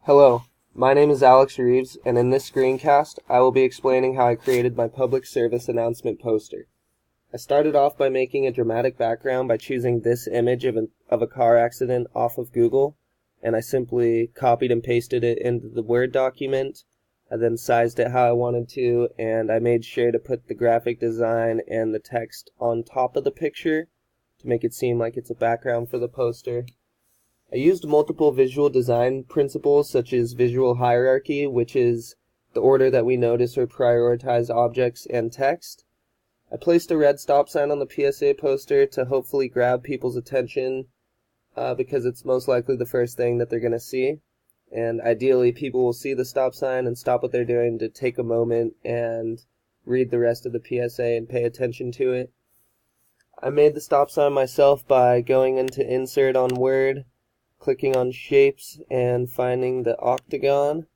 Hello, my name is Alex Reeves, and in this screencast, I will be explaining how I created my public service announcement poster. I started off by making a dramatic background by choosing this image of a car accident off of Google, and I simply copied and pasted it into the Word document. I then sized it how I wanted to, and I made sure to put the graphic design and the text on top of the picture to make it seem like it's a background for the poster. I used multiple visual design principles such as visual hierarchy, which is the order that we notice or prioritize objects and text. I placed a red stop sign on the PSA poster to hopefully grab people's attention because it's most likely the first thing that they're going to see. And ideally, people will see the stop sign and stop what they're doing to take a moment and read the rest of the PSA and pay attention to it. I made the stop sign myself by going into Insert on Word, clicking on Shapes and finding the octagon.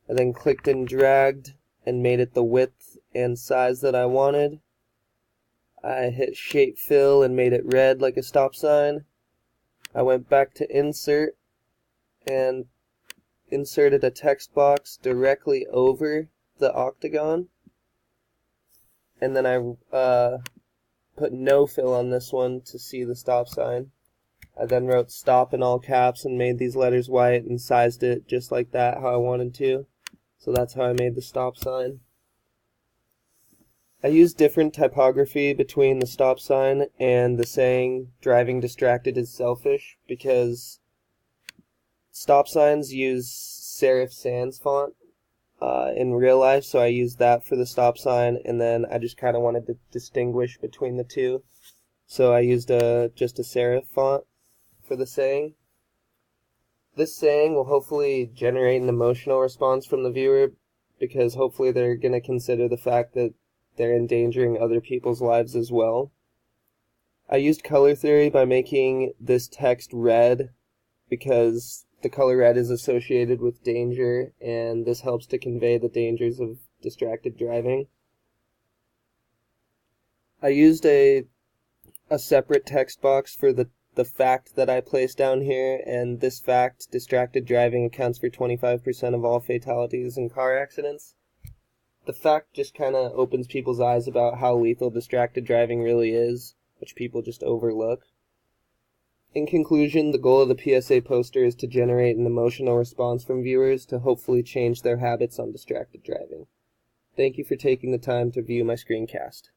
I then clicked and dragged and made it the width and size that I wanted. I hit Shape Fill and made it red like a stop sign. I went back to Insert and inserted a text box directly over the octagon. And then I put no fill on this one to see the stop sign. I then wrote stop in all caps and made these letters white and sized it just like that, how I wanted to. So that's how I made the stop sign. I used different typography between the stop sign and the saying, driving distracted is selfish, because stop signs use serif sans font in real life, so I used that for the stop sign, and then I just kind of wanted to distinguish between the two. So I used just a serif font for the saying. This saying will hopefully generate an emotional response from the viewer, because hopefully they're going to consider the fact that they're endangering other people's lives as well. I used color theory by making this text red, because the color red is associated with danger, and this helps to convey the dangers of distracted driving. I used a separate text box for the fact that I placed down here, and this fact, distracted driving, accounts for 25% of all fatalities in car accidents. The fact just kind of opens people's eyes about how lethal distracted driving really is, which people just overlook. In conclusion, the goal of the PSA poster is to generate an emotional response from viewers to hopefully change their habits on distracted driving. Thank you for taking the time to view my screencast.